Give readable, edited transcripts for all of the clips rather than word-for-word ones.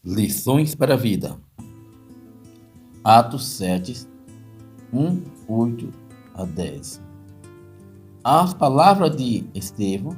Lições para a vida. Atos 7, 1, 8 a 10. As palavras de Estevão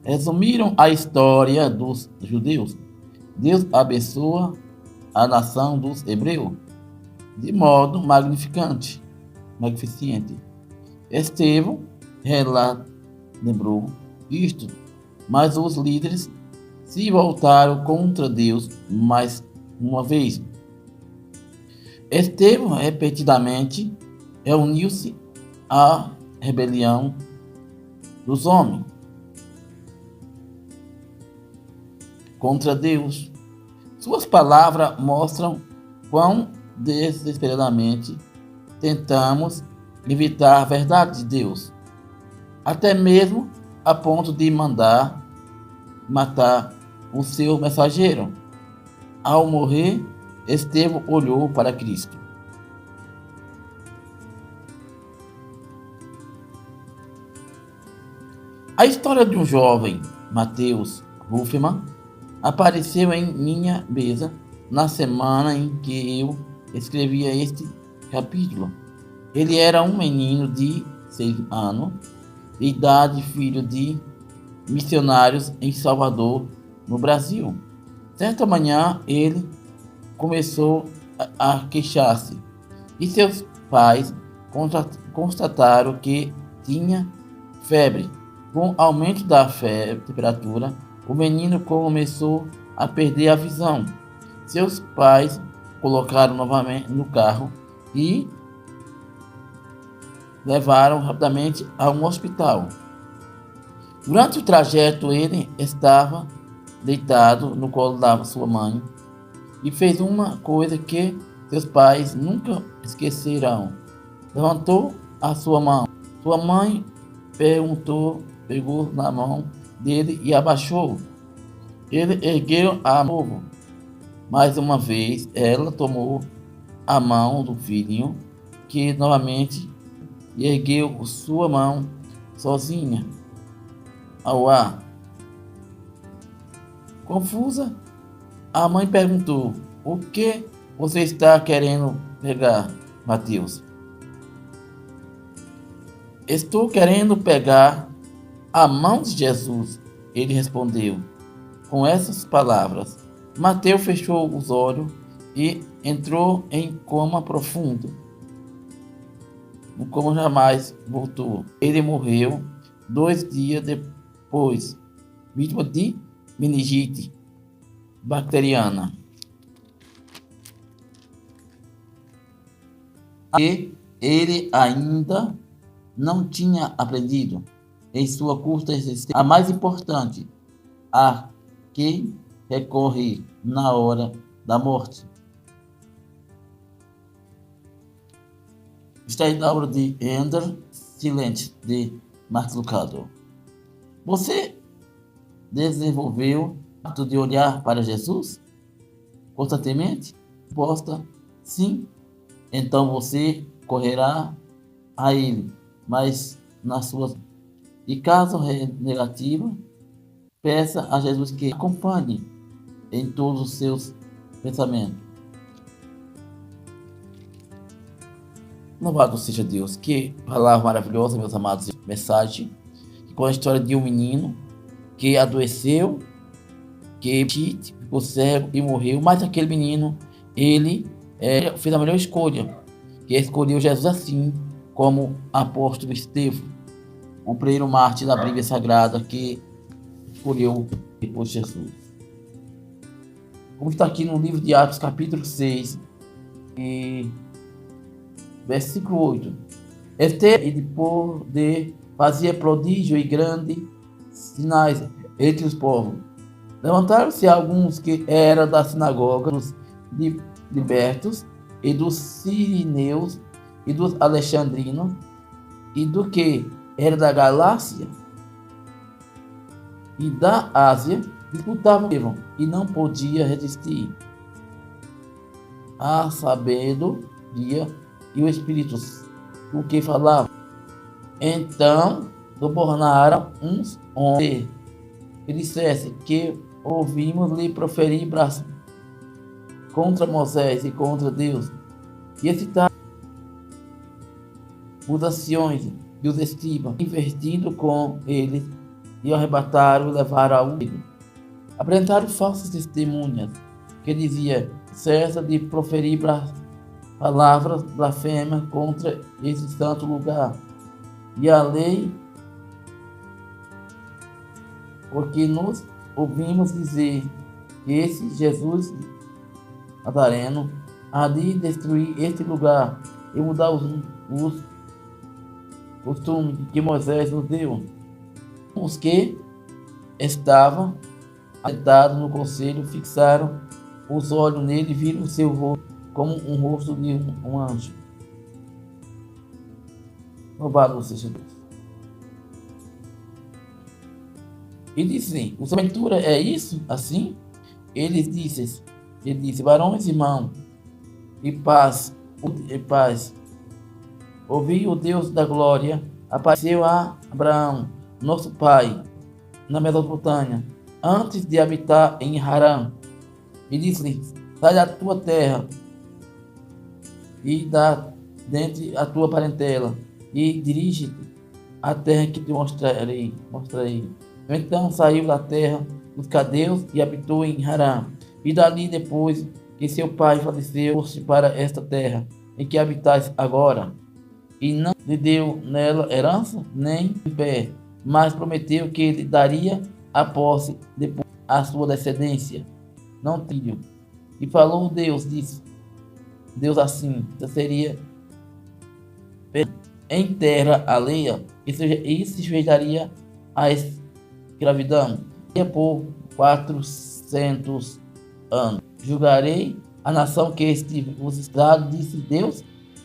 resumiram a história dos judeus. Deus abençoa a nação dos hebreus de modo magnificente. Estevão lembrou isto, mas os líderes se voltaram contra Deus mais uma vez. Estevão repetidamente uniu-se à rebelião dos homens contra Deus. Suas palavras mostram quão desesperadamente tentamos evitar a verdade de Deus, até mesmo a ponto de matar o seu mensageiro. Ao morrer, Estevão olhou para Cristo. A história de um jovem, Mateus Huffman, apareceu em minha mesa na semana em que eu escrevia este capítulo. Ele era um menino de 6 anos de idade, filho de missionários em Salvador, no Brasil. Certa manhã, ele começou a queixar-se e seus pais constataram que tinha febre. Com o aumento da temperatura, o menino começou a perder a visão. Seus pais colocaram novamente no carro e levaram rapidamente a um hospital. Durante o trajeto, ele estava deitado no colo da sua mãe e fez uma coisa que seus pais nunca esquecerão. Levantou a sua mão. Sua mãe pegou na mão dele e abaixou. Ele ergueu a mão. Mais uma vez, ela tomou a mão do filhinho, que novamente ergueu sua mão sozinha ao ar. Confusa, a mãe perguntou: "O que você está querendo pegar, Mateus?" "Estou querendo pegar a mão de Jesus", ele respondeu. Com essas palavras, Mateus fechou os olhos e entrou em coma profundo. O coma jamais voltou. Ele morreu 2 dias depois, vítima de meningite bacteriana. E ele ainda não tinha aprendido em sua curta existência a mais importante, a que recorre na hora da morte. Está aí na obra de Ender Silent, de Max Lucado. Você desenvolveu o hábito de olhar para Jesus constantemente? Resposta: sim. Então você correrá a Ele, mas nas suas... E caso negativa, peça a Jesus que acompanhe em todos os seus pensamentos. Louvado seja Deus. Que palavra maravilhosa, meus amados. Mensagem com a história de um menino que adoeceu, que ficou cego e morreu, mas aquele menino, ele fez a melhor escolha, que escolheu Jesus, assim como apóstolo Estevão, o primeiro mártir da Bíblia Sagrada, que escolheu depois Jesus. Como está aqui no livro de Atos, capítulo 6, e versículo 8. Estevão, e poder, fazia prodígio e grandes sinais entre os povos. Levantaram-se alguns que eram da sinagoga dos libertos, e dos sirineus, e dos alexandrinos, e do que era da Galácia e da Ásia, disputavam e não podia resistir a sabedoria e o Espírito o que falava. Então subornaram uns homens que dissessem que ouvimos lhe proferir contra Moisés e contra Deus, e excitaram os anciões e os escribas, investindo com eles, e arrebataram e levaram ao rei. Apresentaram falsas testemunhas, que dizia: cessa de proferir palavras blasfemas contra esse santo lugar. E a lei, porque nós ouvimos dizer que esse Jesus Nazareno há de destruir este lugar e mudar os costumes que Moisés nos deu. Os que estavam sentados no conselho fixaram os olhos nele e viram o seu rosto como um rosto de um anjo. Louvado seja Deus. E disse: o aventura é isso? Assim? Ele disse: varões, irmãos, e paz. Ouvi o Deus da glória, apareceu a Abraão, nosso pai, na Mesopotâmia, antes de habitar em Harã, e disse: sai da tua terra e da dentre a tua parentela, e dirige-te à terra que te mostrarei. Então saiu da terra dos cadeus e habitou em Harã, e dali, depois que seu pai faleceu, foste para esta terra em que habitais agora, e não lhe deu nela herança, nem em pé, mas prometeu que lhe daria a posse depois a sua descendência, não filho. E falou Deus, disse Deus assim: seria em terra alheia, e se sujeitaria à escravidão, e por 400 anos. Julgarei a nação que estive os escravos, disse Deus,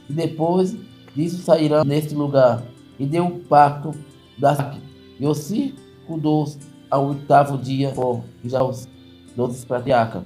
e depois disso sairão neste lugar. E deu o pacto da e o circuncidou ao 8º dia, por já os 12 patriarcas.